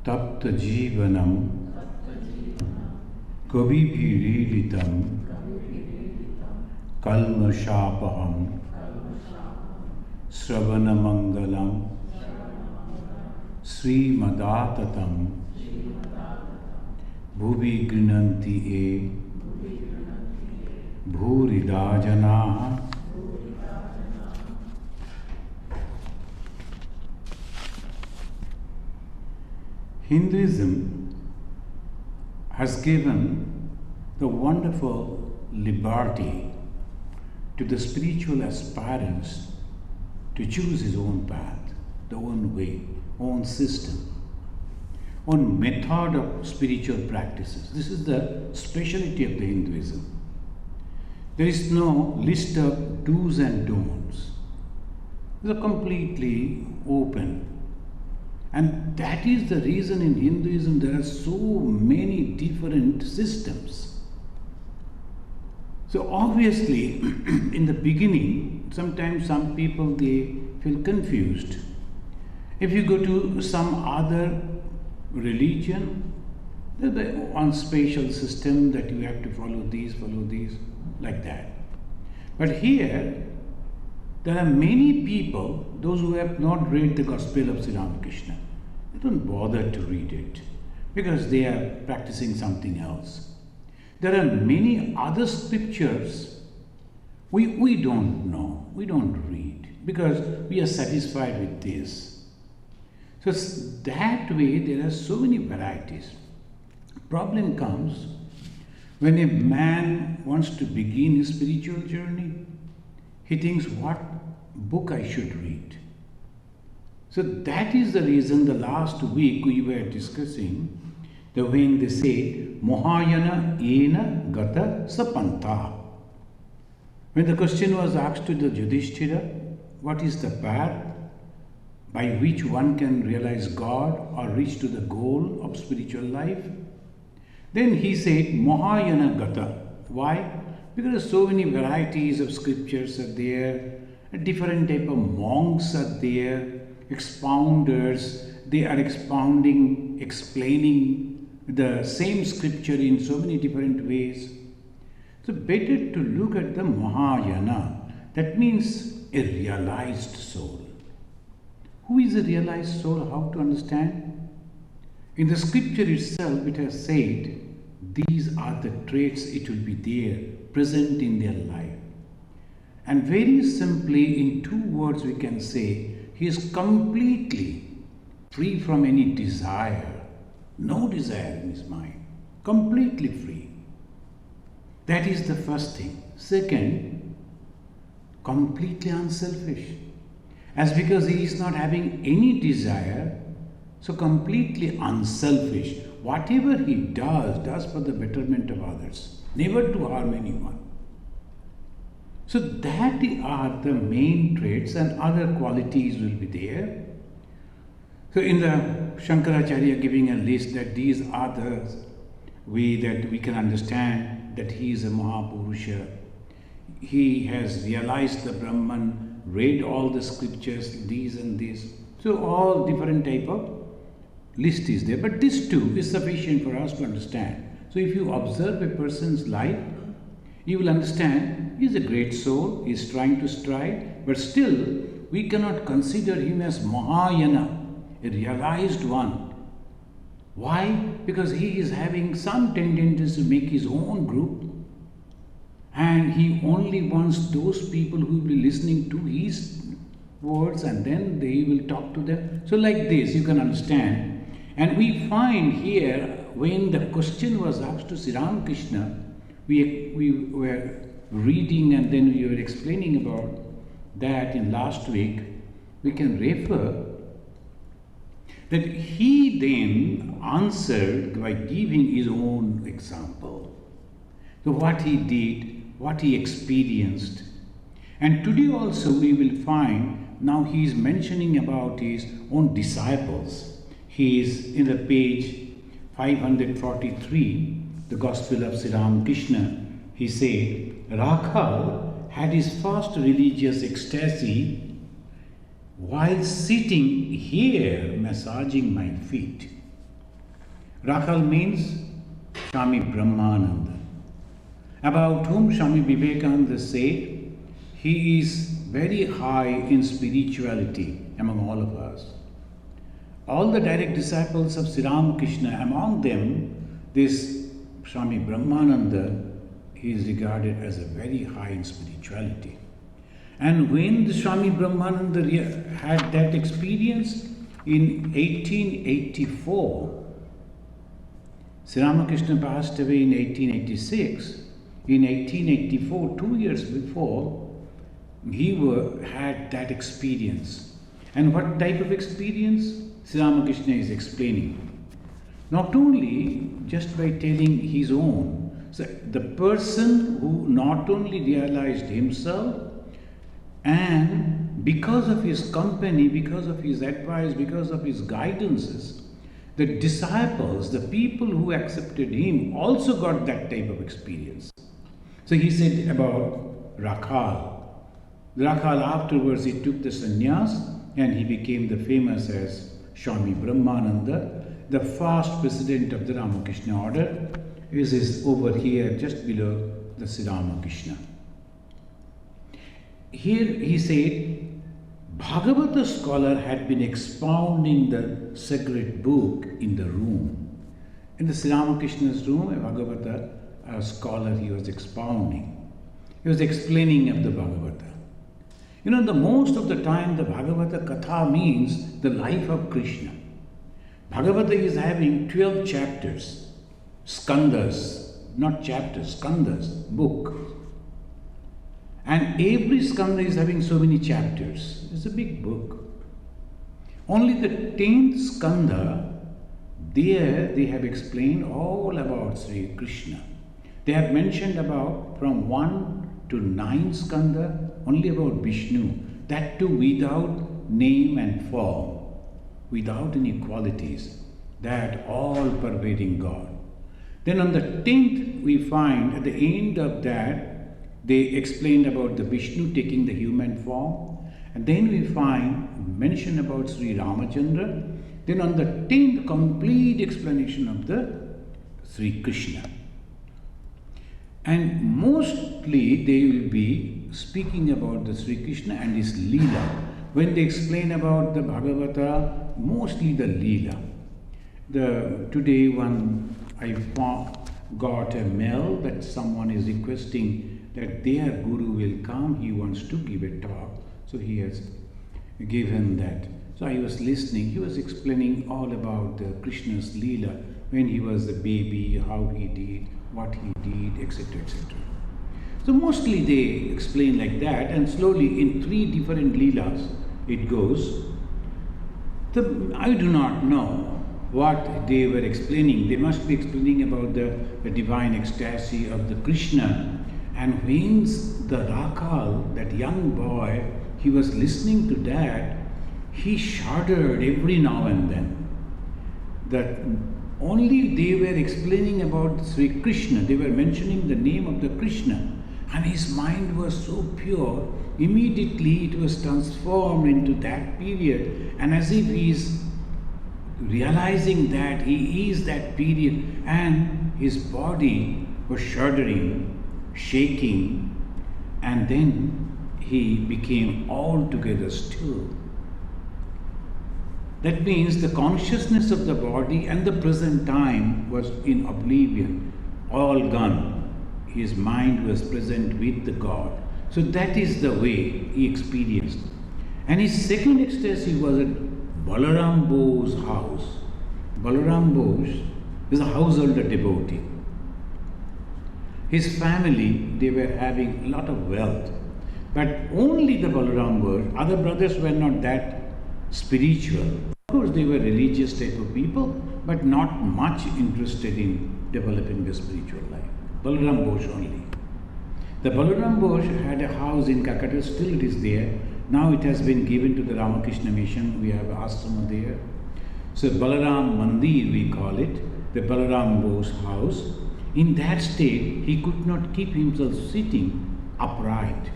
tapta jivanam kabibhirilitam kalmashapaham sravanamangalam srimadatam bhuvi grinanti e bhuridajanaha. Hinduism has given the wonderful liberty to the spiritual aspirants to choose his own path, the own way, own system, own method of spiritual practices. This is the speciality of the Hinduism. There is no list of do's and don'ts. They are completely open. And that is the reason in Hinduism there are so many different systems. So obviously, in the beginning, sometimes some people they feel confused. If you go to some other religion, there's one special system that you have to follow these, like that. But here, there are many people, those who have not read the Gospel of Sri Ramakrishna, they don't bother to read it because they are practicing something else. There are many other scriptures we don't know, we don't read because we are satisfied with this. So that way there are so many varieties. Problem comes when a man wants to begin his spiritual journey, he thinks what book I should read. So that is the reason the last week we were discussing the when they say Mohayana ena gata sapanta. When the question was asked to the Yudhishthira, what is the path by which one can realize God or reach to the goal of spiritual life? Then he said Mohayana gata. Why? Because so many varieties of scriptures are there, different type of monks are there, expounders, they are expounding, explaining the same scripture in so many different ways. So better to look at the Mahayana, that means a realized soul. Who is a realized soul? How to understand? In the scripture itself it has said, these are the traits it will be there, present in their life. And very simply in 2 words we can say, he is completely free from any desire, no desire in his mind, completely free. That is the first thing. Second, completely unselfish. As because he is not having any desire, so completely unselfish. Whatever he does for the betterment of others, never to harm anyone. So that are the main traits, and other qualities will be there. So in the Shankaracharya giving a list that these are the way that we can understand that he is a Mahapurusha. He has realized the Brahman, read all the scriptures, these and this. So all different type of list is there. But this too is sufficient for us to understand. So if you observe a person's life, you will understand he is a great soul, he is trying to strive, but still we cannot consider him as Mahayana, a realized one. Why? Because he is having some tendencies to make his own group, and he only wants those people who will be listening to his words, and then they will talk to them. So like this you can understand. And we find here, when the question was asked to Sri Ramakrishna, we were reading and then we were explaining about that in last week, we can refer that he then answered by giving his own example. So what he did, what he experienced. And today also we will find, now he is mentioning about his own disciples. He is in the page 543, the Gospel of Sri Ramakrishna. He said, Rakhav had his first religious ecstasy while sitting here massaging my feet. Rakhal means Swami Brahmananda, about whom Swami Vivekananda said he is very high in spirituality among all of us. All the direct disciples of Sri Ramakrishna, among them this Swami Brahmananda, he is regarded as a very high in spirituality. And when the Swami Brahmananda had that experience in 1884, Sri Ramakrishna passed away in 1886. In 1884, 2 years before, he had that experience. And what type of experience? Sri Ramakrishna is explaining. Not only just by telling his own, so the person who not only realized himself, and because of his company, because of his advice, because of his guidances, the disciples, the people who accepted him, also got that type of experience. So he said about Rakhal. Rakhal afterwards he took the sannyas and he became the famous as Swami Brahmananda, the first president of the Ramakrishna order. This is over here just below the Sri Ramakrishna. Here he said, Bhagavata scholar had been expounding the sacred book in the room. In the Sri Ramakrishna's room, a Bhagavata scholar, he was expounding. He was explaining of the Bhagavata. You know, the most of the time the Bhagavata Katha means the life of Krishna. Bhagavata is having 12 chapters, skandhas, not chapters, skandhas, book. And every skandha is having so many chapters. It's a big book. Only the 10th skandha, there they have explained all about Sri Krishna. They have mentioned about from 1 to 9 skandha, only about Vishnu. That too without name and form, without any qualities. That all pervading God. Then on the 10th we find at the end of that, they explained about the Vishnu taking the human form. And then we find mention about Sri Ramachandra. Then on the 10th, complete explanation of the Sri Krishna. And mostly they will be speaking about the Sri Krishna and his Leela. When they explain about the Bhagavata, mostly the Leela. Today I got a mail that someone is requesting that their guru will come, he wants to give a talk. So he has given that. So I was listening, he was explaining all about the Krishna's Leela, when he was a baby, how he did, what he did, etc., etc. So mostly they explain like that, and slowly in 3 different Leelas it goes. I do not know what they were explaining. They must be explaining about the divine ecstasy of the Krishna. And when the Rakhal, that young boy, he was listening to that, he shuddered every now and then. That only they were explaining about Sri Krishna, they were mentioning the name of the Krishna, and his mind was so pure, immediately it was transformed into that period, and as if he is realizing that he is that period, and his body was shuddering, shaking, and then he became altogether still. That means the consciousness of the body and the present time was in oblivion, all gone. His mind was present with the God. So that is the way he experienced. And his second ecstasy was at Balaram Bose's house. Balaram Bose is a householder devotee. His family, they were having a lot of wealth, but only the Balaram Bose, other brothers were not that spiritual. Of course, they were religious type of people, but not much interested in developing the spiritual life. Balaram Bose only. The Balaram Bose had a house in Calcutta, still it is there. Now it has been given to the Ramakrishna mission, we have ashrama there. So Balaram Mandir we call it, the Balaram Bose house. In that state, he could not keep himself sitting upright.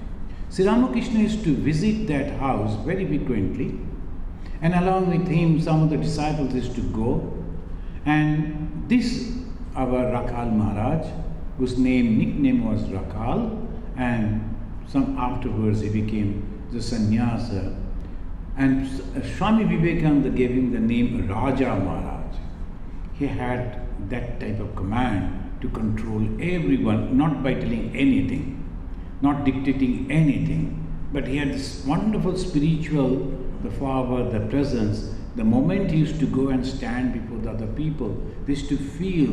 Sri Ramakrishna used to visit that house very frequently, and along with him some of the disciples used to go, And this, our Rakhal Maharaj, whose nickname was Rakhal, and some afterwards he became the sannyasa. And Swami Vivekananda gave him the name Raja Maharaj. He had that type of command to control everyone, not by telling anything, not dictating anything, but he had this wonderful spiritual, the power, the presence. The moment he used to go and stand before the other people, they used to feel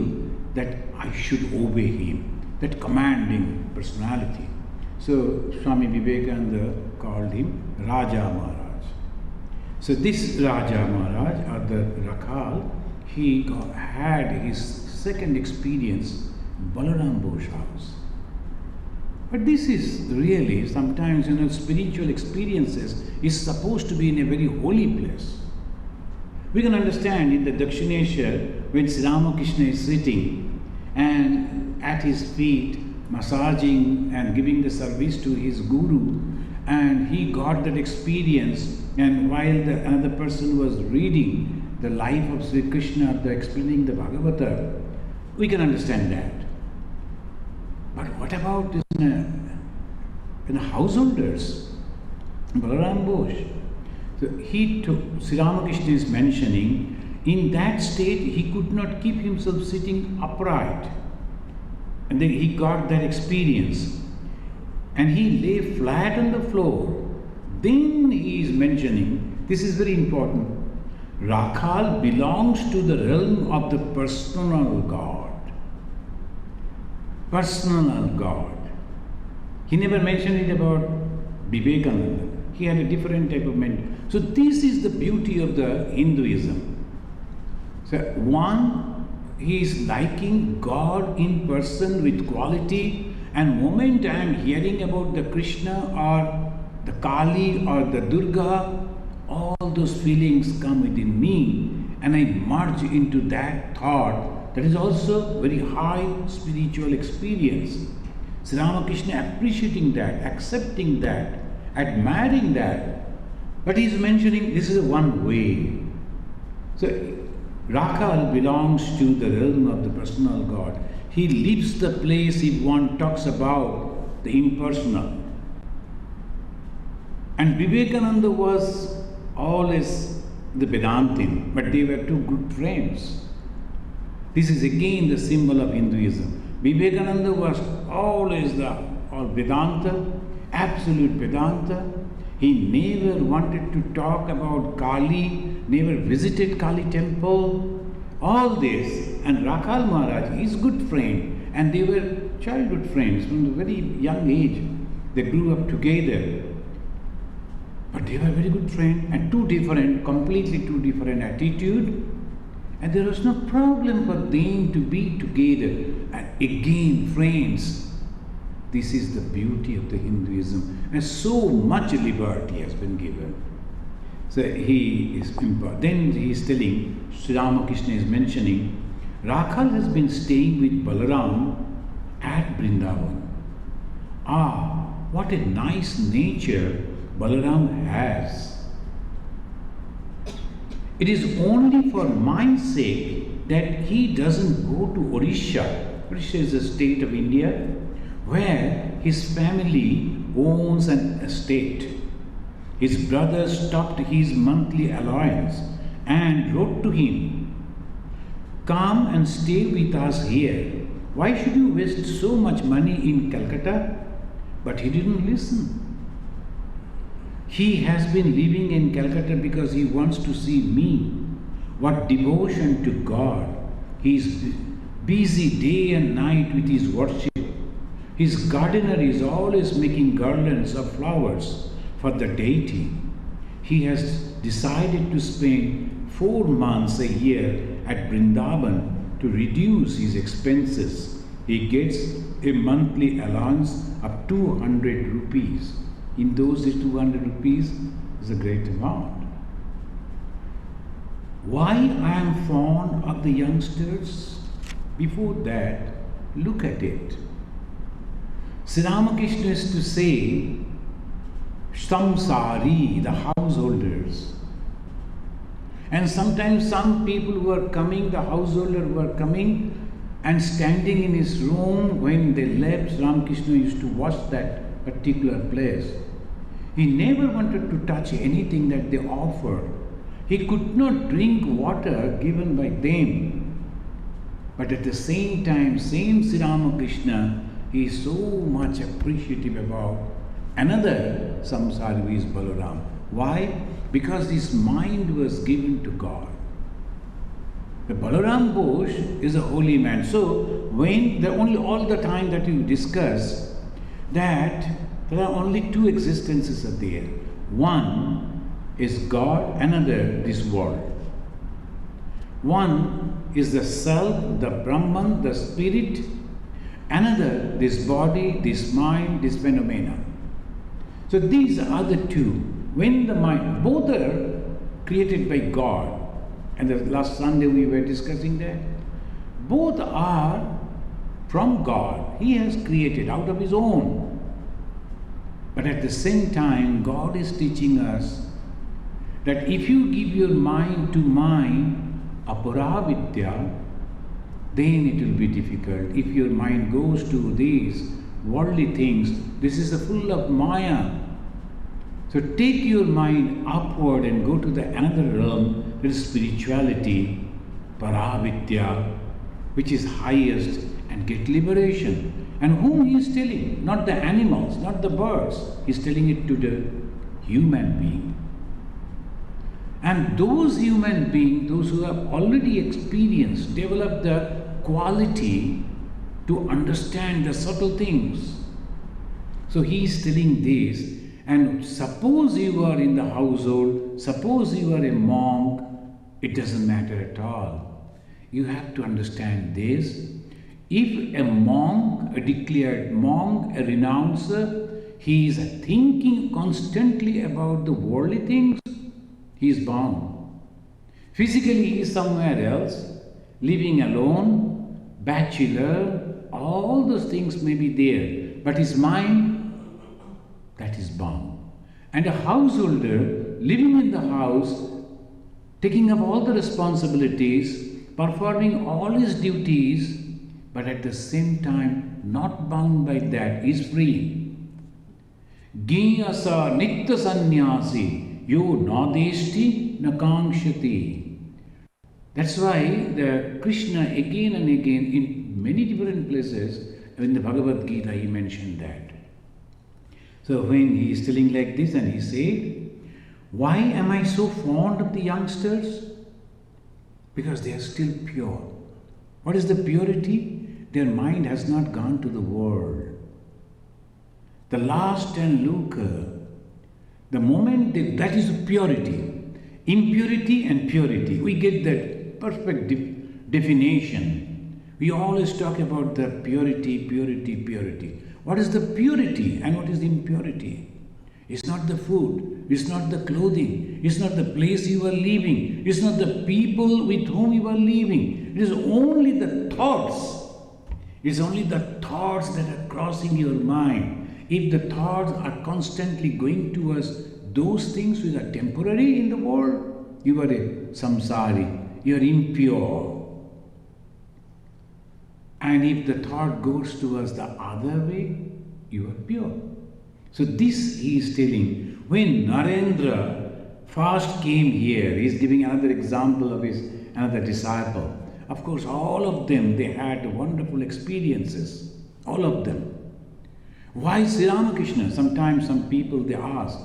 that I should obey him, that commanding personality. So Swami Vivekananda called him Raja Maharaj. So this Raja Maharaj, or the Rakhal, he had his second experience in Balaram Bosch house. But this is really, sometimes, spiritual experiences is supposed to be in a very holy place. We can understand in the Dakshineshwar, when Sri Ramakrishna is sitting and at his feet, massaging and giving the service to his guru, and he got that experience, and while another person was reading the life of Sri Krishna, explaining the Bhagavata, we can understand that. But what about this in householders? Balaram Bosch. So he took, Sri Ramakrishna is mentioning, in that state he could not keep himself sitting upright. And then he got that experience. And he lay flat on the floor. Then he is mentioning, this is very important, Rakhal belongs to the realm of the personal God. Personal God. He never mentioned it about Vivekananda. He had a different type of mentality. So this is the beauty of the Hinduism. So one, he is liking God in person with quality, and moment I am hearing about the Krishna or the Kali or the Durga, all those feelings come within me, and I merge into that thought. That is also very high spiritual experience. Sri Ramakrishna appreciating that, accepting that, admiring that. But he is mentioning this is one way. So Rakhal belongs to the realm of the personal God. He leaves the place if one talks about the impersonal. And Vivekananda was always the Vedantin, but they were two good friends. This is again the symbol of Hinduism. Vivekananda was always all Vedanta, absolute Vedanta. He never wanted to talk about Kali, never visited Kali temple, all this. And Rakhal Maharaj, his good friend, and they were childhood friends from a very young age. They grew up together. But they were very good friends, and completely two different attitude. And there was no problem for them to be together. And again, friends, this is the beauty of the Hinduism. And so much liberty has been given. So he is then he is telling, Sri Ramakrishna is mentioning, Rakhal has been staying with Balaram at Vrindavan. Ah, what a nice nature Balaram has. It is only for my sake that he doesn't go to Odisha. Odisha is a state of India where his family owns an estate. His brother stopped his monthly allowance and wrote to him, "Come and stay with us here. Why should you waste so much money in Calcutta?" But he didn't listen. He has been living in Calcutta because he wants to see me. What devotion to God. He is busy day and night with his worship. His gardener is always making garlands of flowers for the deity. He has decided to spend 4 months a year at Vrindavan to reduce his expenses. He gets a monthly allowance of 200 rupees. In those days, 200 rupees is a great amount. Why I am fond of the youngsters? Before that, look at it. Sri Ramakrishna is to say, samsari, the householders. And sometimes some people were coming, the householder were coming and standing in his room. When they left, Ramakrishna used to watch that particular place. He never wanted to touch anything that they offered. He could not drink water given by them. But at the same time, same Sri Ramakrishna, he is so much appreciative about another samsari who is Balaram. Why? Because his mind was given to God. The Balaram Ghosh is a holy man. So when all the time that you discuss that there are only two existences are there. One is God, another this world. One is the self, the Brahman, the spirit. Another, this body, this mind, this phenomena. So these are the two. When the mind, both are created by God. And the last Sunday we were discussing that. Both are from God. He has created out of His own. But at the same time, God is teaching us that if you give your mind to mind, aparavidya, then it will be difficult. If your mind goes to these worldly things, this is full of maya. So take your mind upward and go to the another realm, that is spirituality, paravidya, which is highest, and get liberation. And whom he is telling? Not the animals, not the birds. He is telling it to the human being. And those human beings, those who have already experienced, developed the quality to understand the subtle things. So he is telling this. And suppose you are in the household, suppose you are a monk, it doesn't matter at all. You have to understand this. If a monk, a declared monk, a renouncer, he is thinking constantly about the worldly things, he is bound. Physically he is somewhere else, living alone, bachelor, all those things may be there, but his mind, that is bound. And a householder living in the house, taking up all the responsibilities, performing all his duties, but at the same time not bound by that, is free. Giyasa nitya sannyasi yo nadeshti nakankshati. That's why the Krishna again and again in many different places in the Bhagavad Gita he mentioned that. So when he is telling like this and he said, why am I so fond of the youngsters? Because they are still pure. What is the purity? Their mind has not gone to the world. The lust and lucre, the moment that is purity. Impurity and purity. We get that perfect definition. We always talk about the purity, purity, purity. What is the purity and what is the impurity? It's not the food, it's not the clothing, it's not the place you are living, it's not the people with whom you are living. It is only the thoughts. It's only the thoughts that are crossing your mind. If the thoughts are constantly going towards those things which are temporary in the world, you are a samsari, you are impure. And if the thought goes towards the other way, you are pure. So this he is telling. When Narendra first came here, he is giving another example of his another disciple. Of course, all of them, they had wonderful experiences. All of them. Why Sri Ramakrishna? Sometimes some people they ask.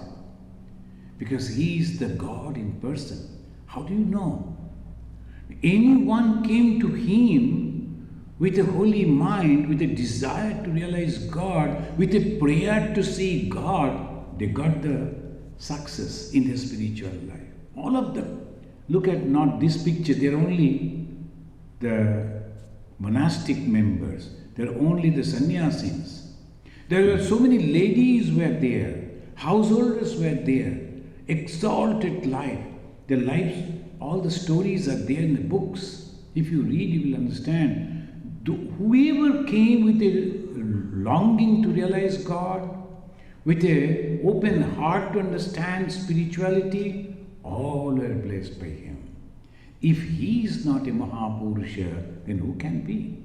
Because he is the God in person. How do you know? Anyone came to him with a holy mind, with a desire to realize God, with a prayer to see God, they got the success in their spiritual life. All of them. Look at not this picture, they are only the monastic members, they are only the sannyasis. There were so many ladies were there, householders were there, exalted life. Their lives, all the stories are there in the books. If you read, you will understand. Whoever came with a longing to realize God, with an open heart to understand spirituality, all were blessed by him. If he is not a Mahapurusha, then who can be?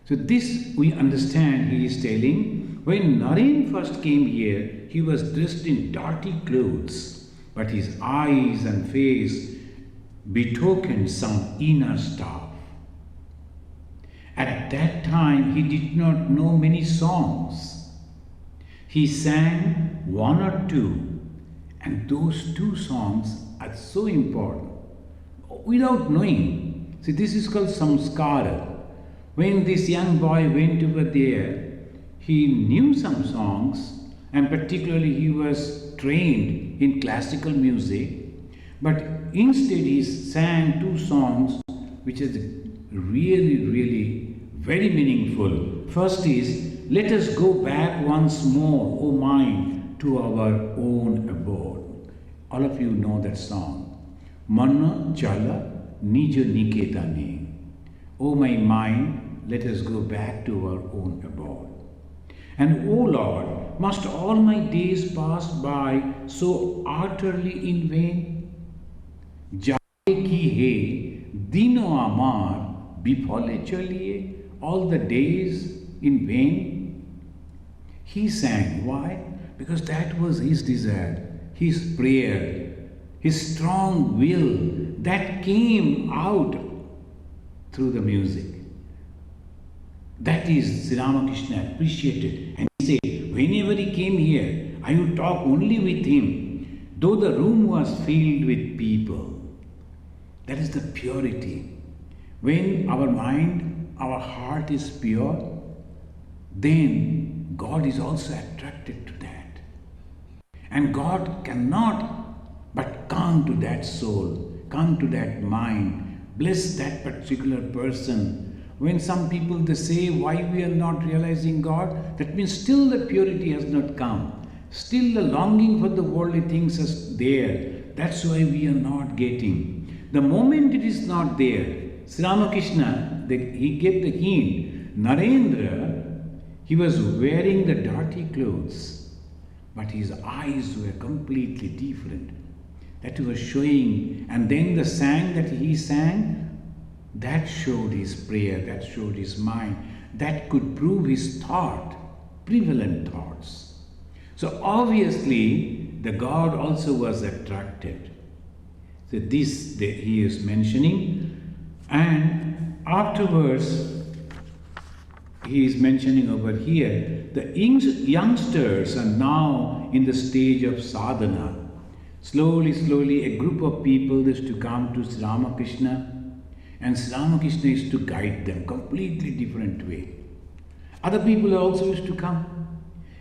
So this we understand he is telling, when Naren first came here, he was dressed in dirty clothes, but his eyes and face betokened some inner stuff. At that time, he did not know many songs. He sang one or two, and those two songs are so important. Without knowing, see, this is called samskara. When this young boy went over there, he knew some songs, and particularly he was trained in classical music, but instead he sang two songs which is really very meaningful. First is, let us go back once more, O mind, to our own abode. All of you know that song. Manna chala nija niketane. O my mind, let us go back to our own abode. And O Lord, must all my days pass by so utterly in vain? Jaye ki he dino amar bifale chaliye, all the days in vain? He sang. Why? Because that was his desire, his prayer, his strong will that came out through the music. That is Sri Ramakrishna appreciated. And he said, whenever he came here, I would talk only with him, though the room was filled with people. That is the purity. When our mind, our heart is pure, then God is also attracted to that. And God cannot but come to that soul, come to that mind, bless that particular person. When some people they say why we are not realizing God, that means still the purity has not come. Still the longing for the worldly things is there. That's why we are not getting. The moment it is not there, Sri Ramakrishna, he gave the hint. Narendra, he was wearing the dirty clothes, but his eyes were completely different. That was showing, and then the sang that he sang, that showed his prayer, that showed his mind, that could prove his thought, prevalent thoughts. So obviously, the God also was attracted. So this he is mentioning, and afterwards he is mentioning over here, the youngsters are now in the stage of sadhana. Slowly, a group of people is to come to Sri Ramakrishna, and Sri Ramakrishna is to guide them completely different way. Other people also used to come,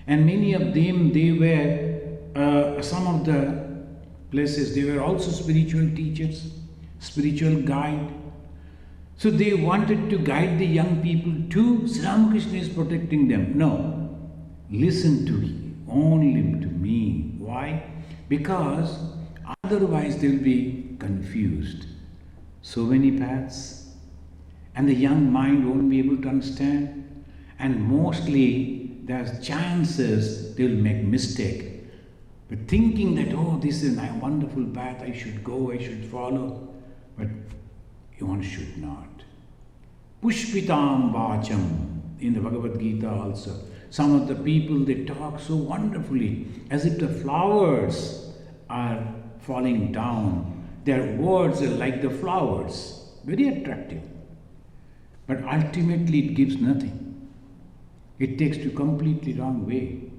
and many of them, they were, some of the places, they were also spiritual teachers, spiritual guide. So they wanted to guide the young people to Sri Ramakrishna is protecting them. No, listen to me, only to me. Why? Because otherwise they will be confused. So many paths, and the young mind won't be able to understand, and mostly there's chances they will make mistake, but thinking that, oh, this is a wonderful path, I should go, I should follow, but one should not. Pushpitam vacham, in the Bhagavad Gita also, some of the people, they talk so wonderfully, as if the flowers are falling down. Their words are like the flowers, very attractive. But ultimately it gives nothing. It takes to completely wrong way.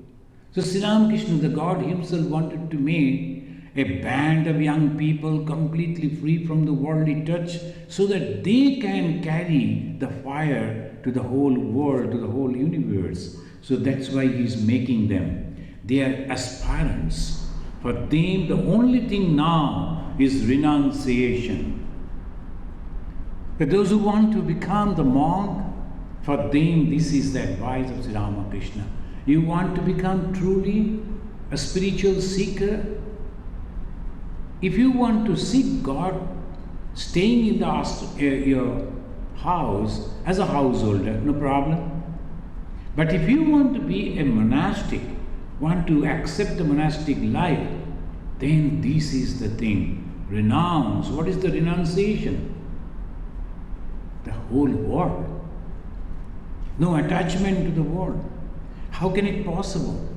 So Sri Ramakrishna, the God himself, wanted to make a band of young people completely free from the worldly touch, so that they can carry the fire to the whole world, to the whole universe. So that's why he is making them. They are aspirants. For them, the only thing now is renunciation. But those who want to become the monk, for them this is the advice of Sri Ramakrishna. You want to become truly a spiritual seeker? If you want to seek God, staying in your house as a householder, no problem. But if you want to be a monastic, want to accept the monastic life, then this is the thing. renounce. What is the renunciation? The whole world. No attachment to the world. How can it possible?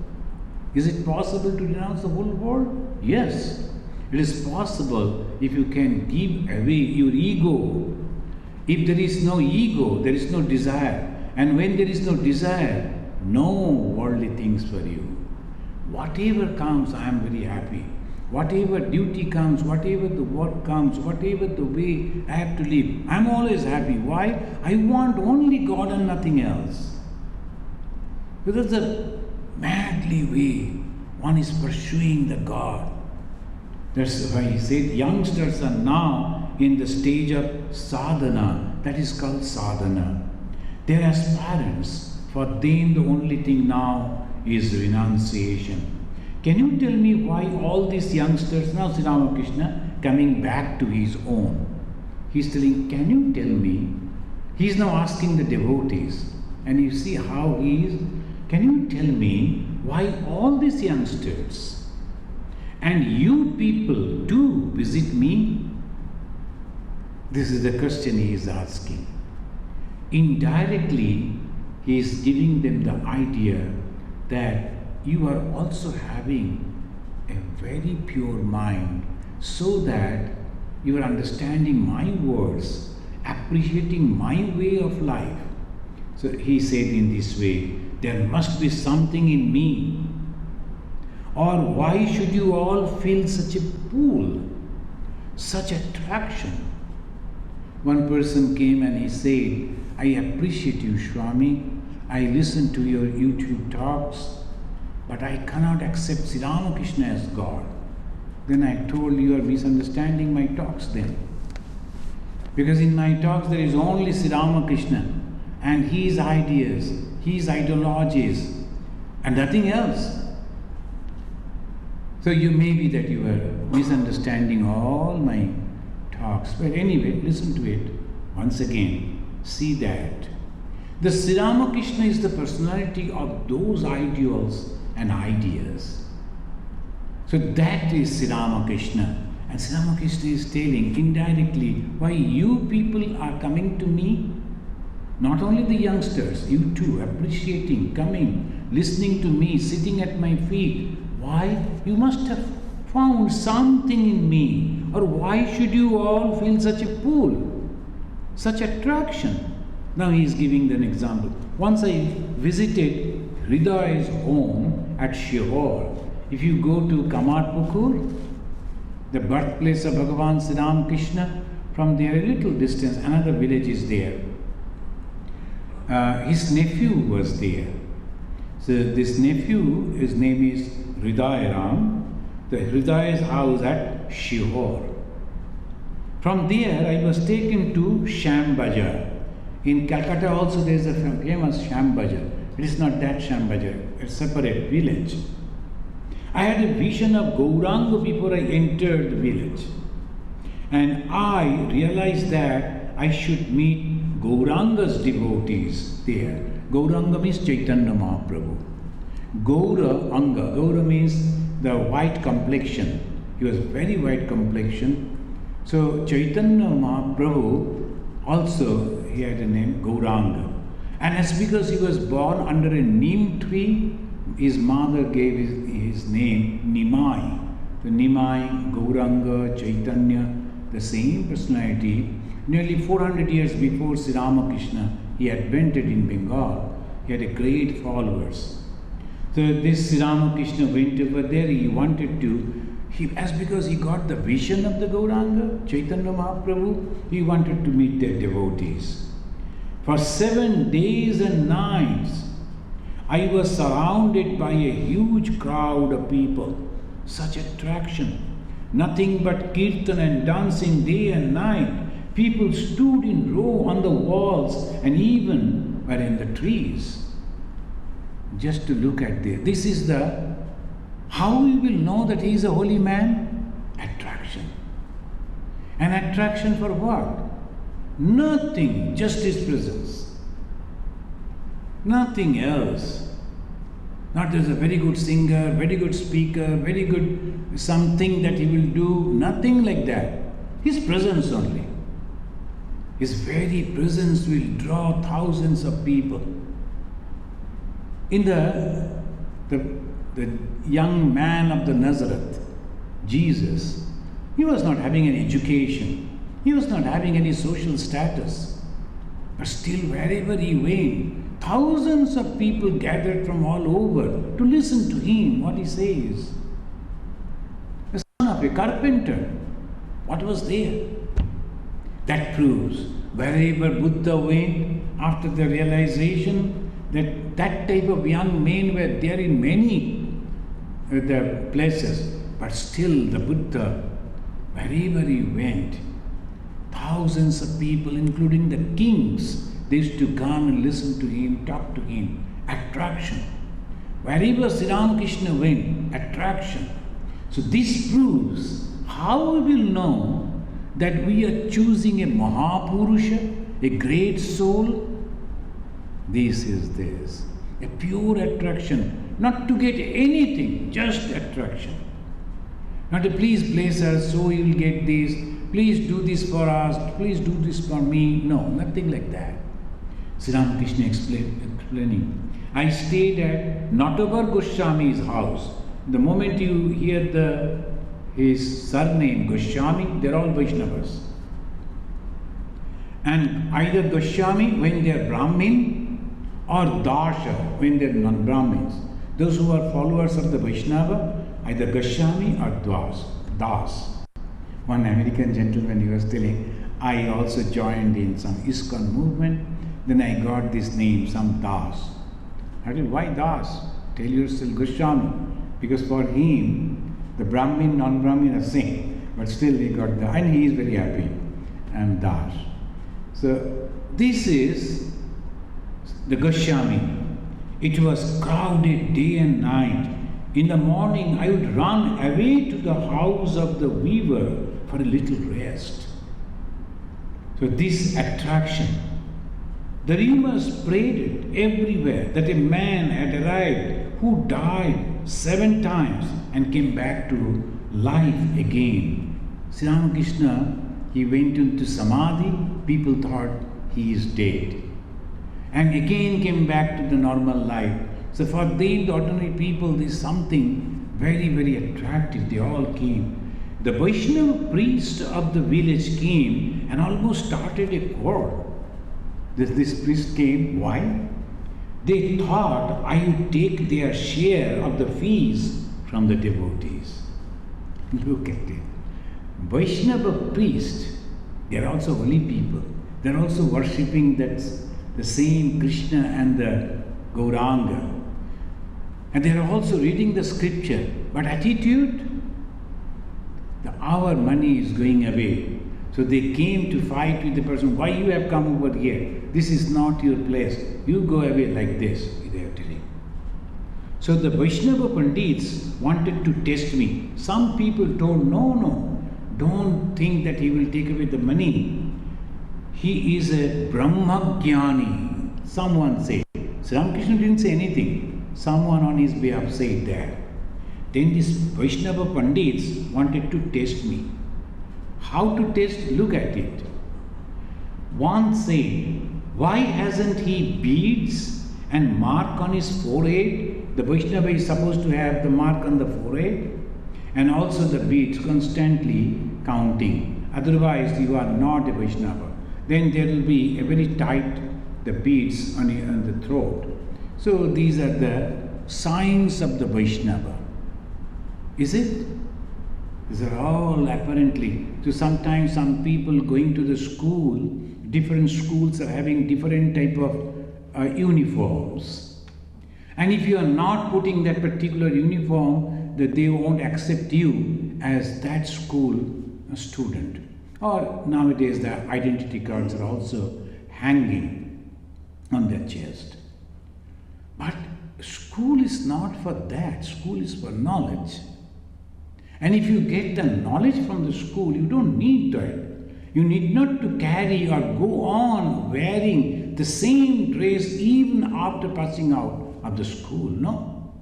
Is it possible to renounce the whole world? Yes. It is possible if you can give away your ego. If there is no ego, there is no desire. And when there is no desire, no worldly things for you. Whatever comes, I am very happy. Whatever duty comes, whatever the work comes, whatever the way I have to live, I am always happy. Why? I want only God and nothing else. Because the madly way one is pursuing the God. That's why he said youngsters are now in the stage of sadhana. That is called sadhana. They are aspirants. For them the only thing now is renunciation. Can you tell me why all these youngsters, now Sri Ramakrishna coming back to his own. He's telling, can you tell me? He's now asking the devotees. And you see how he is. Can you tell me why all these youngsters and you people do visit me? This is the question he is asking. Indirectly, he is giving them the idea that you are also having a very pure mind, so that you are understanding my words, appreciating my way of life. So he said in this way, there must be something in me. Or why should you all feel such a pull, such attraction? One person came and he said, I appreciate you, Swami. I listen to your YouTube talks, but I cannot accept Sri Ramakrishna as God. Then I told you are misunderstanding my talks then. Because in my talks there is only Sri Ramakrishna and his ideas, his ideologies, and nothing else. So you may be that you are misunderstanding all my talks. But anyway, listen to it. Once again, see that the Sri Ramakrishna is the personality of those ideals and ideas. So that is Sri Ramakrishna. And Sri Ramakrishna is telling indirectly why you people are coming to me. Not only the youngsters, you too, appreciating, coming, listening to me, sitting at my feet. Why? You must have found something in me. Or why should you all feel such a pull, such attraction? Now he is giving an example. Once I visited Hriday's home at Shihor. If you go to Kamarpukur, the birthplace of Bhagavan Sri Ramakrishna, from there a little distance, another village is there. His nephew was there. So this nephew, his name is Hridayaram. The Hriday's house at Shihor. From there I was taken to Sham Bajar. In Calcutta also there is a famous Sham Bajar. It is not that Sham Bajar, it's a separate village. I had a vision of Gauranga before I entered the village. And I realized that I should meet Gauranga's devotees there. Gauranga means Chaitanya Mahaprabhu. Gaura Anga. Gaura means the white complexion. He was very white complexion. So Chaitanya Mahaprabhu also, he had a name Gauranga. And as because he was born under a neem tree, his mother gave his name Nimai. So Nimai, Gauranga, Chaitanya, the same personality. Nearly 400 years before Sri Ramakrishna, he advented in Bengal. He had a great followers. So this Sri Ramakrishna went over there, he wanted to, as because he got the vision of the Gauranga, Chaitanya Mahaprabhu, he wanted to meet their devotees. For 7 days and nights, I was surrounded by a huge crowd of people. Such attraction. Nothing but kirtan and dancing day and night. People stood in row on the walls and even were in the trees. Just to look at this. This is the, how we will know that he is a holy man? Attraction. An attraction for what? Nothing, just his presence. Nothing else. Not as a very good singer, very good speaker, very good something that he will do, nothing like that. His presence only. His very presence will draw thousands of people. In the young man of the Nazareth, Jesus, he was not having any education. He was not having any social status. But still, wherever he went, thousands of people gathered from all over to listen to him, what he says. The son of a carpenter, what was there? That proves wherever Buddha went, after the realization that that type of young men were there in many the places, but still the Buddha, wherever he went, thousands of people, including the kings, they used to come and listen to him, talk to him. Attraction. Wherever Sri Ramakrishna went, attraction. So this proves how we will know that we are choosing a Mahapurusha, a great soul. This is this. A pure attraction, not to get anything, just attraction. Not to please bless us, so you will get this, please do this for us, please do this for me. No, nothing like that. Sri Ramakrishna explaining. I stayed at Natavar Goswami's house. The moment you hear his surname Goswami, they're all Vaishnavas. And either Goswami when they're Brahmin or Dasha when they're non-Brahmins. Those who are followers of the Vaishnava, either Goswami or Das. One American gentleman, he was telling, I also joined in some ISKCON movement, then I got this name, some Das. I said, why Das? Tell yourself Goswami. Because for him, the Brahmin, non-Brahmin are same, but still he got the, and he is very happy. And Das. So this is the Goswami. It was crowded day and night. In the morning, I would run away to the house of the weaver for a little rest. So this attraction, the rumors spread everywhere that a man had arrived who died 7 times and came back to life again. Sri Ramakrishna, he went into Samadhi, people thought he is dead. And again came back to the normal life. So for them, the ordinary people, there is something very, very attractive. They all came. The Vaishnava priest of the village came and almost started a quarrel. This priest came, why? They thought I would take their share of the fees from the devotees. Look at it. Vaishnava priest, they are also holy people. They are also worshipping the same Krishna and the Gauranga. And they are also reading the scripture. But attitude, our money is going away. So they came to fight with the person. Why you have come over here? This is not your place. You go away like this, they are telling. So the Vaishnava Pandits wanted to test me. Some people told, no, don't think that he will take away the money. He is a Brahmagyani. Someone said. Sri Ramakrishna didn't say anything. Someone on his behalf said that. Then these Vaishnava Pandits wanted to test me. How to test? Look at it. One said, why hasn't he beads and mark on his forehead? The Vaishnava is supposed to have the mark on the forehead and also the beads constantly counting. Otherwise, you are not a Vaishnava. Then there will be a very tight the beads on the throat. So these are the signs of the Vaishnava. Is it? These are all apparently. So sometimes some people going to the school, different schools are having different type of uniforms. And if you are not putting that particular uniform, that they won't accept you as that school student. Or nowadays the identity cards are also hanging on their chest. But school is not for that. School is for knowledge. And if you get the knowledge from the school, you don't need that. You need not to carry or go on wearing the same dress even after passing out of the school. No.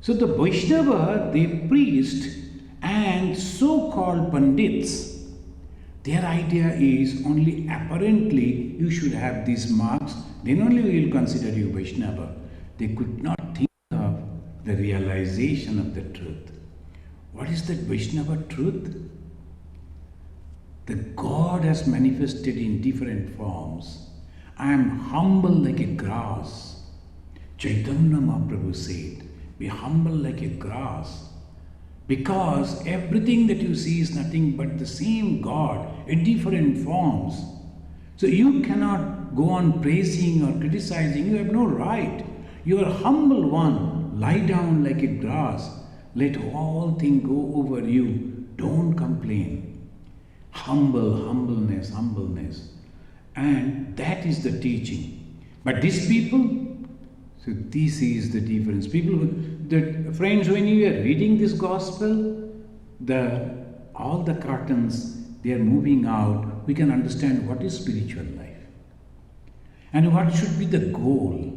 So the Vaishnava, they priest and so-called Pandits, their idea is only apparently you should have these marks, then only we will consider you Vaishnava. They could not think of the realization of the truth. What is that Vaishnava truth? The God has manifested in different forms. I am humble like a grass. Chaitanya Mahaprabhu said, be humble like a grass. Because everything that you see is nothing but the same God in different forms. So you cannot go on praising or criticizing. You have no right. You are a humble one. Lie down like a grass. Let all things go over you. Don't complain. Humbleness. And that is the teaching. But these people, so this is the difference. Friends, when you are reading this gospel, all the curtains, they are moving out. We can understand what is spiritual life. And what should be the goal.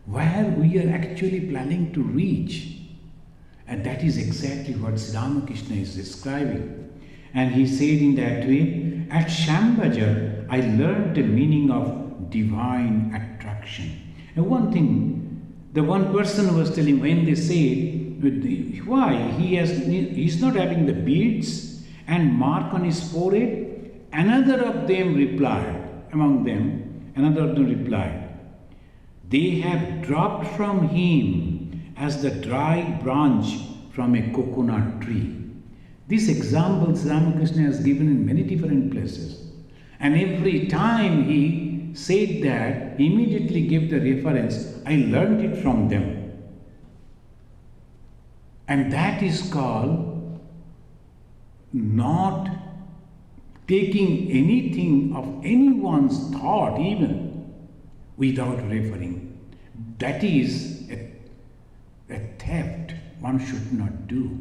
Where we are actually planning to reach. And that is exactly what Sri Ramakrishna is describing. And he said in that way, at Shambhaja, I learned the meaning of divine attraction. And one thing, the one person was telling when they said, why? He's not having the beads and mark on his forehead. Another of them replied, they have dropped from him as the dry branch from a coconut tree. This example Sri Ramakrishna has given in many different places. And every time he said that, he immediately gave the reference, I learned it from them. And that is called not taking anything of anyone's thought even without referring. That is a theft one should not do.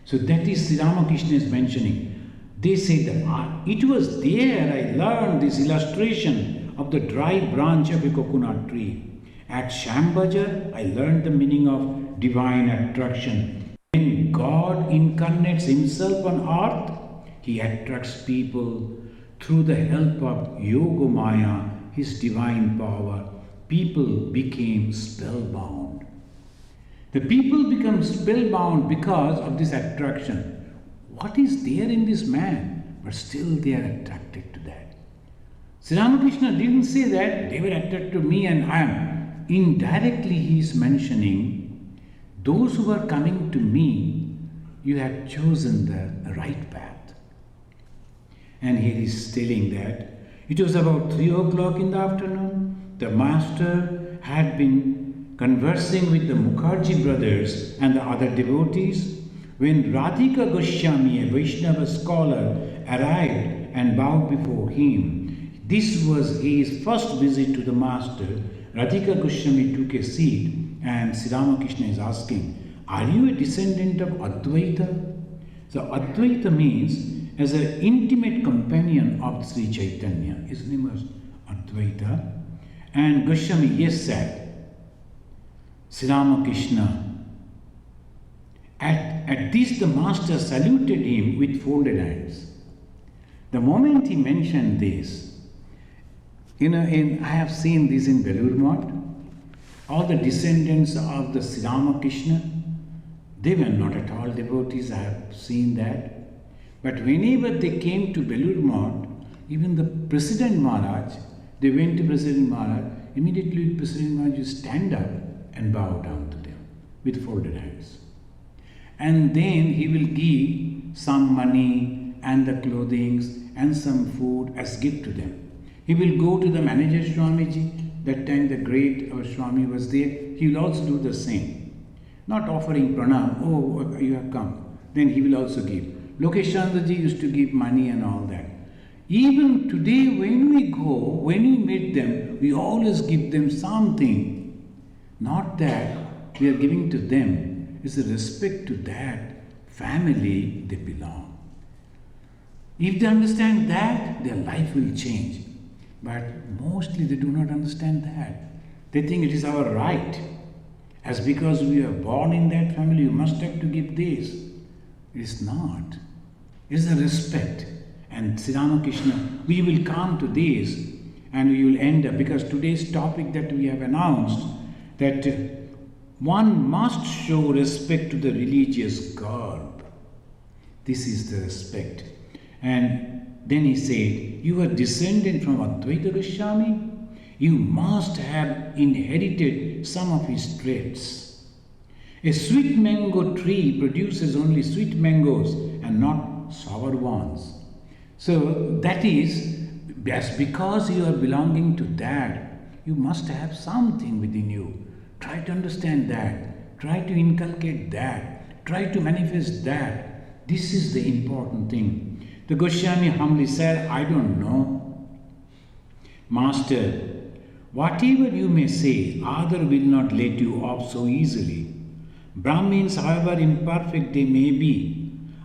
So that is Sri Ramakrishna is mentioning. They say that it was there I learned this illustration of the dry branch of a coconut tree. At Shambhaja, I learned the meaning of divine attraction. When God incarnates himself on earth, he attracts people through the help of Yogamaya, his divine power. People became spellbound. The people become spellbound because of this attraction. What is there in this man? But still they are attracted to that. Sri Ramakrishna didn't say that they were attracted to me and I am. Indirectly he is mentioning, those who are coming to me, you have chosen the right path. And here he is telling that it was about 3 o'clock in the afternoon. The master had been conversing with the Mukherjee brothers and the other devotees when Radhika Goswami, a Vaishnava scholar, arrived and bowed before him. This was his first visit to the master. Radhika Goswami took a seat and Sri Ramakrishna is asking, are you a descendant of Advaita? So Advaita means as an intimate companion of Sri Chaitanya. His name was Advaita. And Goswami, yes, said, Sri Ramakrishna. At this the master saluted him with folded hands. The moment he mentioned this, I have seen this in Belur Math. All the descendants of the Sri Ramakrishna, they were not at all devotees, I have seen that. But whenever they came to Belur Math, even the President Maharaj, they went to President Maharaj, immediately President Maharaj would stand up and bow down to them with folded hands. And then he will give some money and the clothing and some food as gift to them. He will go to the manager Swamiji, that time the great Swami was there, he will also do the same. Not offering pranam, oh you have come, then he will also give. Lokeshandraji used to give money and all that. Even today when we go, when we meet them, we always give them something. Not that we are giving to them, it's a respect to that family they belong. If they understand that, their life will change. But mostly they do not understand that. They think it is our right. As because we are born in that family, you must have to give this. It is not. It is a respect. And Sri Ramakrishna, we will come to this and we will end up, because today's topic that we have announced, that one must show respect to the religious garb. This is the respect. And then he said, you are descendant from Advaita Goswami. You must have inherited some of his traits. A sweet mango tree produces only sweet mangoes and not sour ones. So that is, just because you are belonging to that, you must have something within you. Try to understand that. Try to inculcate that. Try to manifest that. This is the important thing. The Goswami humbly said, I don't know. Master, whatever you may say, other will not let you off so easily. Brahmins, however imperfect they may be,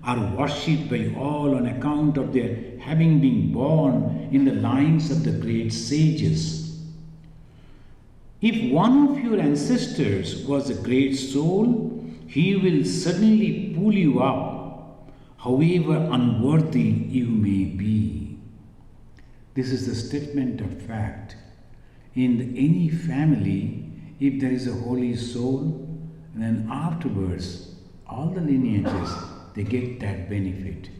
are worshipped by all on account of their having been born in the lines of the great sages. If one of your ancestors was a great soul, he will suddenly pull you up, however unworthy you may be. This is the statement of fact. In any family, if there is a holy soul, then afterwards, all the lineages, they get that benefit.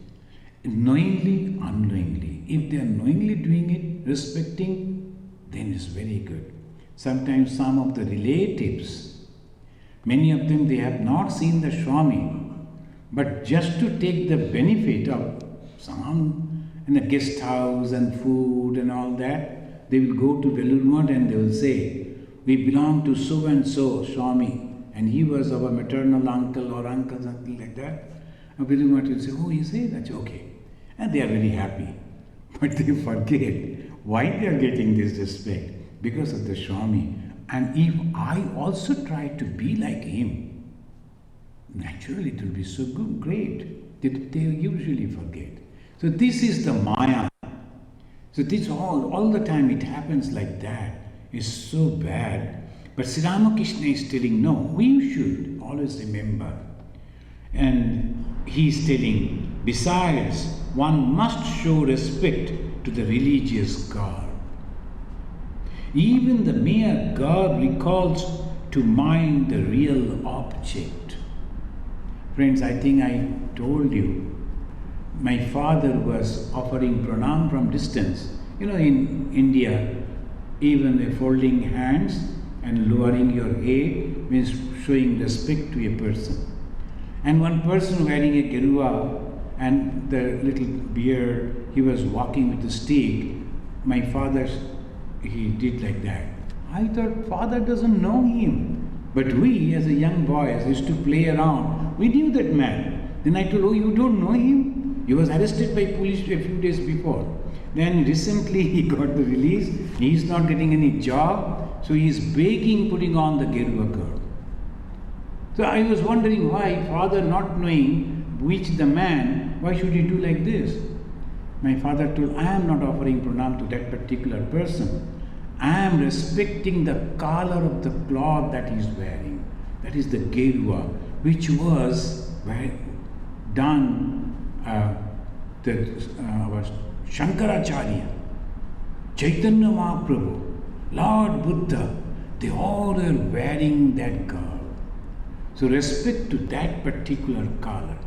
Knowingly, unknowingly. If they are knowingly doing it, respecting, then it's very good. Sometimes some of the relatives, many of them, they have not seen the Swami, but just to take the benefit of some in the guest house and food and all that, they will go to Belur Math and they will say, we belong to so and so Swami, and he was our maternal uncle or uncle, something like that. And Belur Math will say, oh, you say that's okay. And they are very happy. But they forget why they are getting this respect. Because of the Swami. And if I also try to be like him, naturally it will be so good, great. They usually forget. So this is the Maya. So this all the time it happens like that. It's so bad. But Sri Ramakrishna is telling, no, we should always remember. And he is telling, besides, one must show respect to the religious garb. Even the mere garb recalls to mind the real object. Friends, I think I told you, my father was offering pranam from distance. You know, in India, even the folding hands and lowering your head means showing respect to a person. And one person wearing a gerua and the little beard, he was walking with a stick. My father, he did like that. I thought, father doesn't know him. But we, as a young boys, used to play around. We knew that man. Then I told, oh, you don't know him? He was arrested by police a few days before. Then recently he got the release. He is not getting any job. So he is begging, putting on the gerua girl. So I was wondering why, father not knowing which the man, why should he do like this? My father told, I am not offering pranam to that particular person. I am respecting the color of the cloth that he is wearing. That is the gerua, which was done, our Shankaracharya, Chaitanya Mahaprabhu, Lord Buddha, they all are wearing that garb. So respect to that particular color.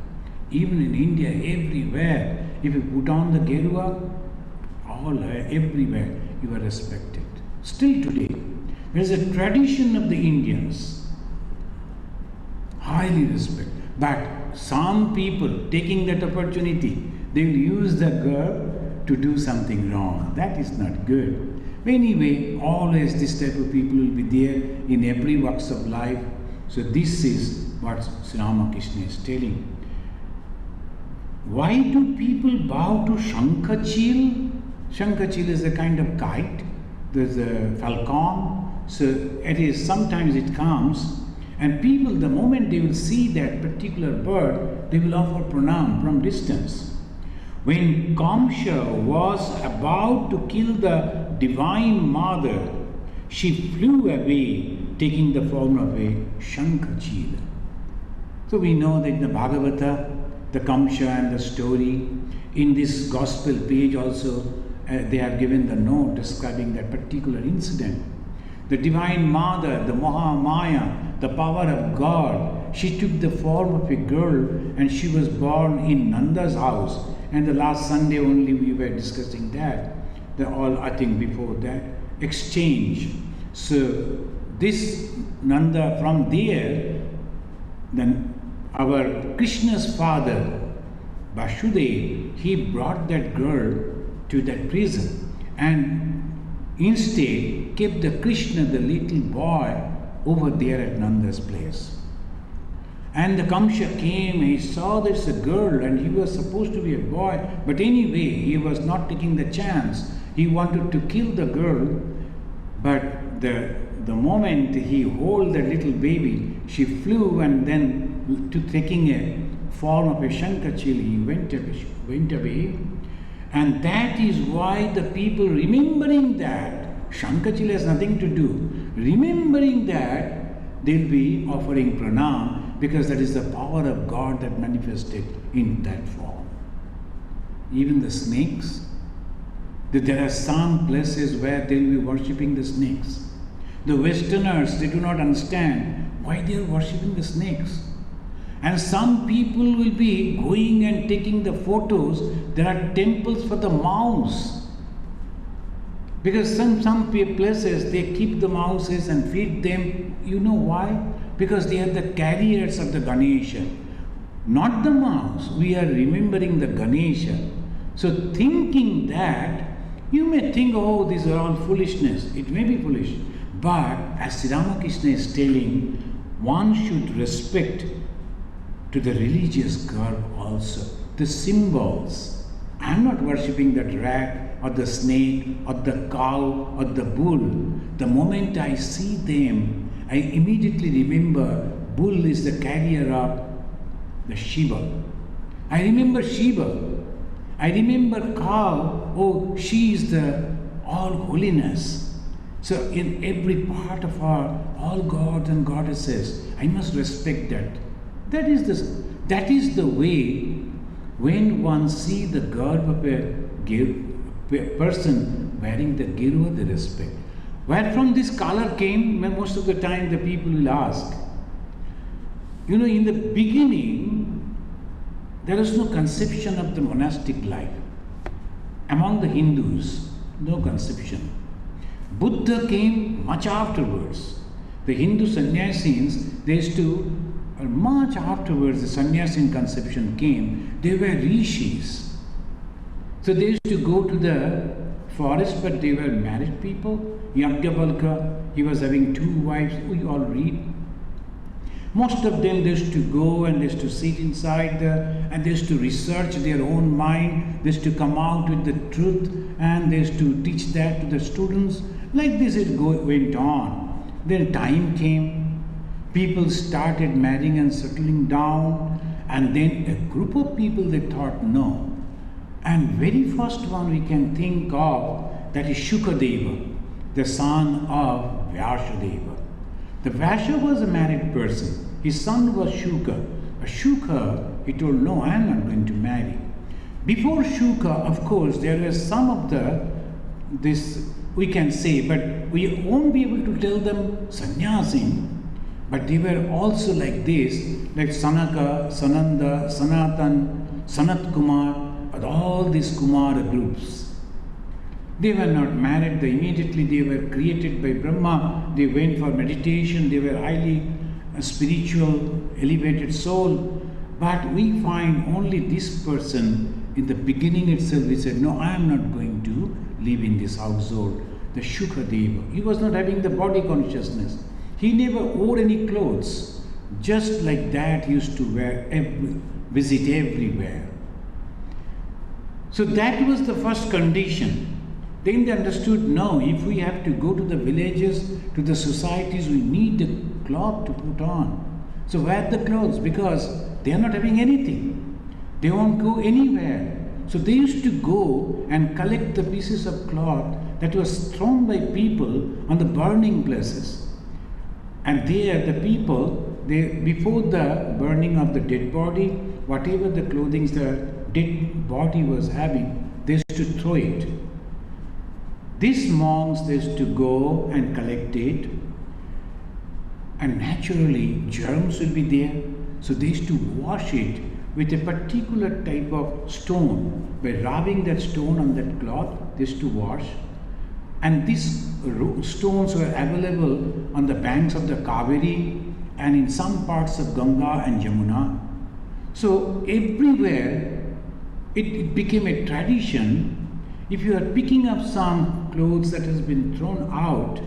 Even in India, everywhere, if you put on the gerua, everywhere, you are respected. Still today, there is a tradition of the Indians, highly respected. But some people taking that opportunity, they will use the garb to do something wrong. That is not good. Anyway, always this type of people will be there in every walks of life. So this is what Sri Ramakrishna is telling. Why do people bow to Shankachil? Shankachil is a kind of kite. There's a falcon. So it is, sometimes it comes, and people, the moment they will see that particular bird, they will offer pranam from distance. When Kamsha was about to kill the divine mother, she flew away, taking the form of a Shankachila. So we know that in the Bhagavata, the Kamsha and the story, in this gospel page also, they have given the note describing that particular incident. The Divine Mother, the Mahamaya, the power of God, she took the form of a girl and she was born in Nanda's house. And the last Sunday only we were discussing that. I think before that, exchange. So this Nanda, from there, then our Krishna's father, Vasudev, he brought that girl to that prison and instead kept the Krishna, the little boy, over there at Nanda's place. And the Kamsha came, he saw there's a girl and he was supposed to be a boy, but anyway, he was not taking the chance. He wanted to kill the girl, but the moment he held the little baby, she flew and then taking a form of a Shankachili, he went away. And that is why the people remembering that, Shankachili has nothing to do, remembering that, they'll be offering pranam, because that is the power of God that manifested in that form. Even the snakes, that there are some places where they'll be worshipping the snakes. The Westerners, they do not understand why they are worshipping the snakes. And some people will be going and taking the photos. There are temples for the mouse. Because some places they keep the mouses and feed them. You know why? Because they are the carriers of the Ganesha. Not the mouse. We are remembering the Ganesha. So thinking that, you may think, oh, these are all foolishness. It may be foolish. But as Sri Ramakrishna is telling, one should respect to the religious garb also, the symbols. I am not worshipping that rat or the snake or the cow or the bull. The moment I see them, I immediately remember bull is the carrier of the Shiva. I remember Shiva. I remember cow, oh, she is the all holiness. So in every part of all gods and goddesses, I must respect that. That is the way when one sees the garb of a person wearing the girva, the respect. Where from this color came, most of the time the people will ask. You know, in the beginning, there was no conception of the monastic life. Among the Hindus, no conception. Buddha came much afterwards. The Hindu sannyasis, they used to, much afterwards the sannyasin conception came, they were rishis. So they used to go to the forest, but they were married people. Yajnavalkya, he was having 2 wives, we all read. Most of them, they used to go and they used to sit inside and they used to research their own mind, they used to come out with the truth and they used to teach that to the students. Like this it went on. Then time came, people started marrying and settling down, and then a group of people, they thought no. And very first one we can think of, that is Shukadeva, the son of Vyasadeva. The Vyasa was a married person. His son was Shuka. But Shuka, he told, no, I am not going to marry. Before Shuka, of course, there were some of this we can say, but we won't be able to tell them sannyasin. But they were also like this, like Sanaka, Sananda, Sanatan, Sanat Kumar, and all these Kumara groups. They were not married, immediately they were created by Brahma, they went for meditation, they were highly spiritual, elevated soul. But we find only this person, in the beginning itself, he said, no, I am not going to live in this household. The Shukadeva, he was not having the body consciousness. He never wore any clothes. Just like that, he used to visit everywhere. So that was the first condition. Then they understood, no, if we have to go to the villages, to the societies, we need the cloth to put on. So wear the clothes, because they are not having anything. They won't go anywhere. So they used to go and collect the pieces of cloth that was thrown by people on the burning places. And there the people, before the burning of the dead body, whatever the clothing the dead body was having, they used to throw it. These monks, they used to go and collect it, and naturally germs will be there. So they used to wash it with a particular type of stone. By rubbing that stone on that cloth, they used to wash. And these stones were available on the banks of the Kaveri and in some parts of Ganga and Jamuna. So everywhere it became a tradition. If you are picking up some clothes that has been thrown out,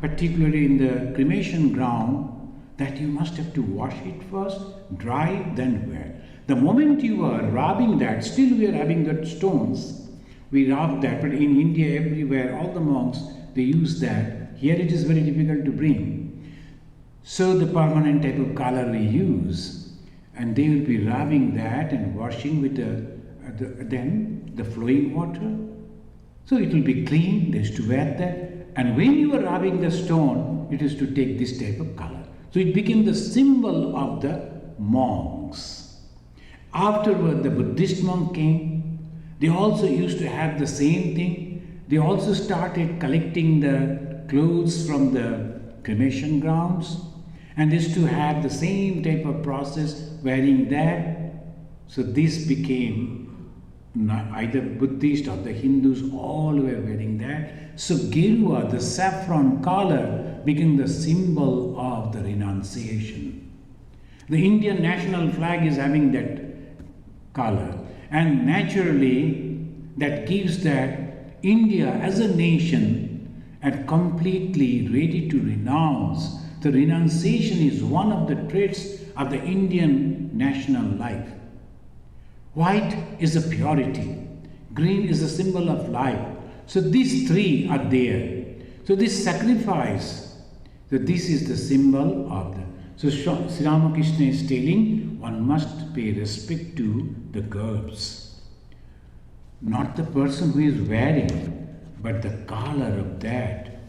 particularly in the cremation ground, that you must have to wash it first, dry, then wear. The moment you are rubbing that, still we are having that stones, we rub that, but in India everywhere, all the monks, they use that. Here it is very difficult to bring. So the permanent type of color we use, and they will be rubbing that and washing with then the flowing water. So it will be clean, they used to wear that. And when you are rubbing the stone, it is to take this type of color. So it became the symbol of the monks. Afterward, the Buddhist monk came. They also used to have the same thing. They also started collecting the clothes from the cremation grounds. And they used to have the same type of process, wearing that. So this became either Buddhist or the Hindus, all were wearing that. So Gerua, the saffron color, became the symbol of the renunciation. The Indian national flag is having that color, and naturally that gives that India as a nation are completely ready to renounce. The renunciation is one of the traits of the Indian national life. White is a purity, green is a symbol of life. So these three are there. So this sacrifice, so this is the symbol of the. So Sri Ramakrishna is telling one must pay respect to the Garbs. Not the person who is wearing, but the color of that.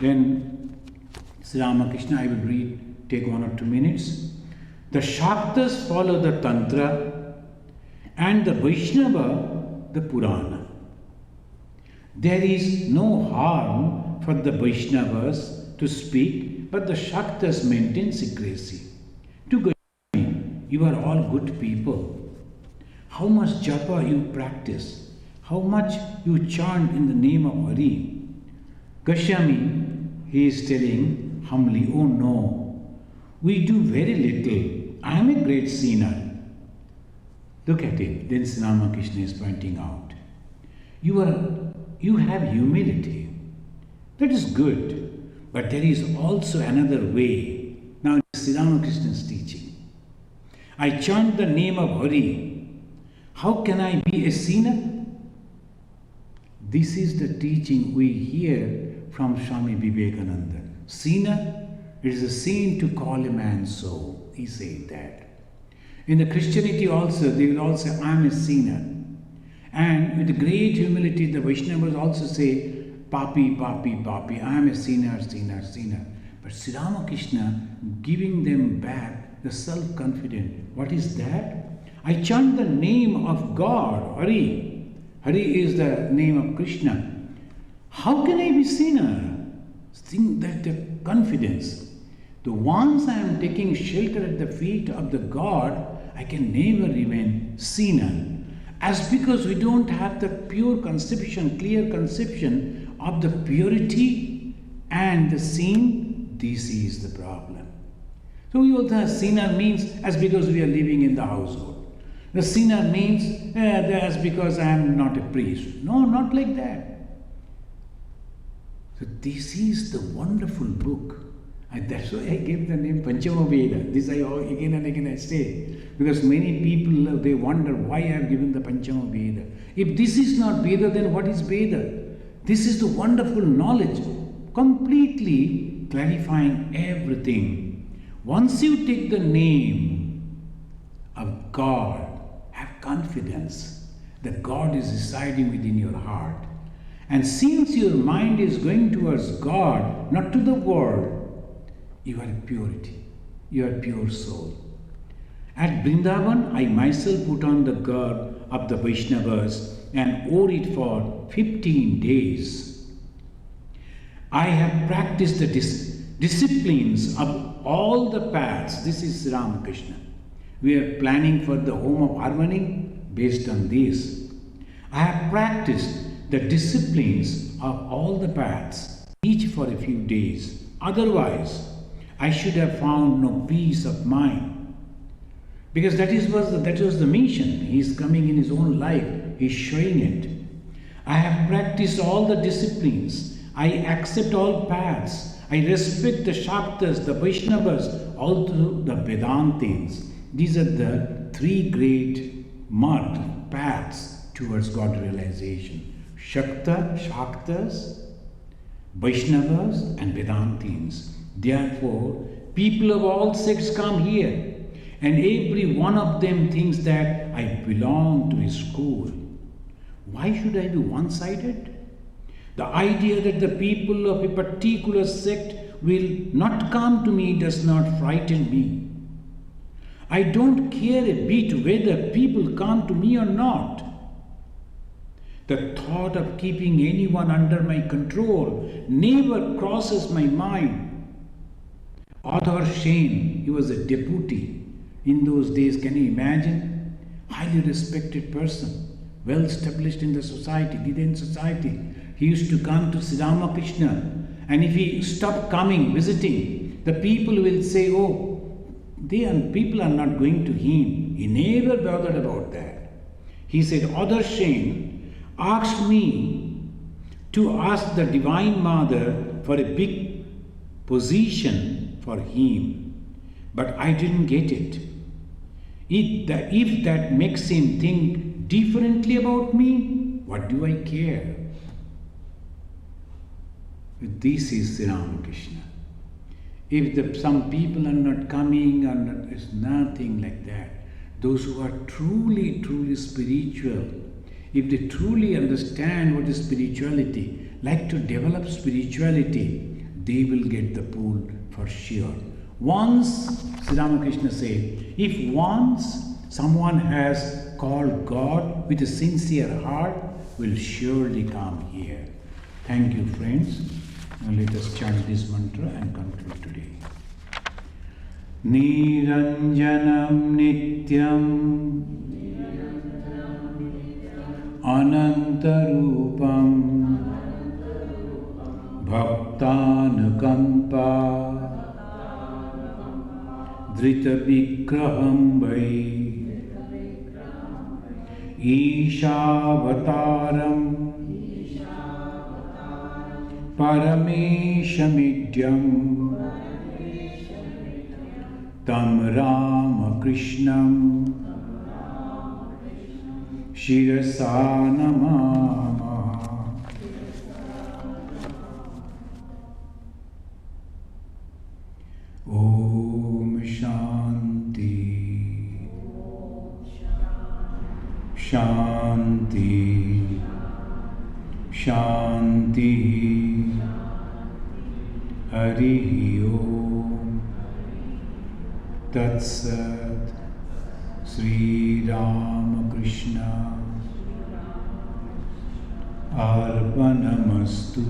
Then Sri Ramakrishna, I will take 1 or 2 minutes. The Shaktas follow the Tantra and the Vaishnava the Purana. There is no harm for the Vaishnavas to speak, but the Shaktas maintain secrecy. To Goswami, you are all good people. How much japa you practice, how much you chant in the name of Hari. Goswami, he is telling humbly, oh no, we do very little. I am a great sinner. Look at it. Then Sri Ramakrishna is pointing out. You have humility. That is good. But there is also another way. Now Sri Ramakrishna is teaching. I chant the name of Hari. How can I be a sinner? This is the teaching we hear from Swami Vivekananda. Sinner, it is a sin to call a man so. He said that. In the Christianity also, they will all say, I am a sinner. And with great humility, the Vaishnavas also say, Papi, Papi, Papi, I am a sinner, sinner, sinner. But Sri Ramakrishna giving them back the self-confidence. What is that? I chant the name of God, Hari. Hari is the name of Krishna. How can I be sinner? Think that the confidence. The once I am taking shelter at the feet of the God, I can never remain sinner. As because we don't have the pure conception, clear conception of the purity and the sin, this is the problem. So we also have sinner means as because we are living in the household. The sinner means as because I am not a priest. No, not like that. So this is the wonderful book. And that's why I gave the name Panchama Veda. This I again and again I say. Because many people, they wonder why I have given the Panchama Veda. If this is not Veda, then what is Veda? This is the wonderful knowledge, completely clarifying everything. Once you take the name of God, have confidence. the God is residing within your heart. And since your mind is going towards God, not to the world, you are purity. You are pure soul. At Vrindavan, I myself put on the garb of the Vaishnavas and wore it for 15 days. I have practiced the disciplines of all the paths. This is Ramakrishna. We are planning for the home of harmony based on this. I have practiced the disciplines of all the paths, each for a few days. Otherwise, I should have found no peace of mind. Because that was the mission. He is coming in his own life. He is showing it. I have practiced all the disciplines. I accept all paths. I respect the Shaktas, the Vaishnavas, also the Vedantins. These are the three great mud paths towards God realization. Shaktas, Vaishnavas and Vedantins. Therefore, people of all sects come here. And every one of them thinks that I belong to a school. Why should I be one-sided? The idea that the people of a particular sect will not come to me does not frighten me. I don't care a bit whether people come to me or not. The thought of keeping anyone under my control never crosses my mind. Author Shane, he was a deputy. In those days, can you imagine? Highly respected person, well established in the society, Vedanta society. He used to come to Sri Ramakrishna, and if he stopped coming, visiting, the people will say, oh, people are not going to him. He never bothered about that. He said, Author Shane asked me to ask the Divine Mother for a big position for him, but I didn't get it. If that makes him think differently about me, what do I care? This is Sri Ramakrishna. If some people are not coming, it's nothing like that. Those who are truly, truly spiritual, if they truly understand what is spirituality, like to develop spirituality, they will get the pull for sure. Once, Sri Ramakrishna said, if once someone has called God with a sincere heart, will surely come here. Thank you, friends. Now let us chant this mantra and conclude today. Niranjanam Nityam Anantarupam Bhaktanukampa Drita Vikraham Vai Ishavataram Parameshamidyam Tam Ramakrishnam Shirasa Namama. Om Shanti Shanti Shanti Hari Om Tat Sat Sri Ramakrishna Arpanamastu.